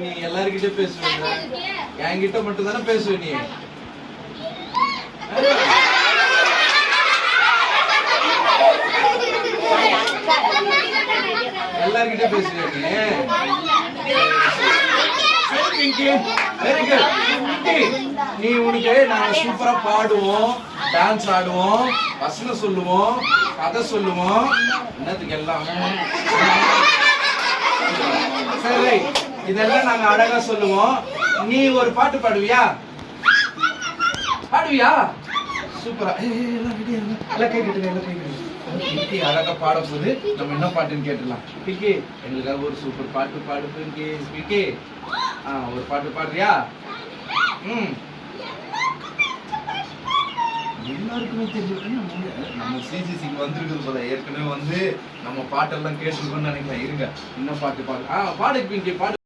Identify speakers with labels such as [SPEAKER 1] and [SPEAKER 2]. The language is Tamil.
[SPEAKER 1] நீ எல்லார்கிட்ட பேசுவீங்க, என்கிட்ட மட்டும் தானே பேசுவ நீ. எல்லார்கிட்ட பேசுவீங்க நீ. Very good. நீ உனக்கு நாங்க சூப்பரா பாடுவோம், டான்ஸ் ஆடுவோம், வசனம் சொல்லுவோம், கதை சொல்லுவோம், என்னத்துக்கு எல்லாம் சரி இதெல்லாம் நாங்க அழகா சொல்லுவோம். நீ ஒரு பாட்டு பாடுவியா? பாடுவியா? சூப்பரா. எல்லாம் கேட்குது அழகா பாட போது நம்ம என்ன பாட்டுன்னு கேட்டுலாம். பிக்கி எங்களுக்காக ஒரு சூப்பர் பாட்டு பாடு பிக்கி. ஒரு பாட்டு பாடுறியா? எல்லாருக்குமே தெரியும் நம்ம சிசிசிக்கு வந்திருக்குது போல. ஏற்கனவே வந்து நம்ம பாட்டெல்லாம் கேட்டுருக்கோம்னு நினைக்கிறேன். இருங்க இன்னும் பாட்டு பாடு. பாடு பிங்கி பாடு.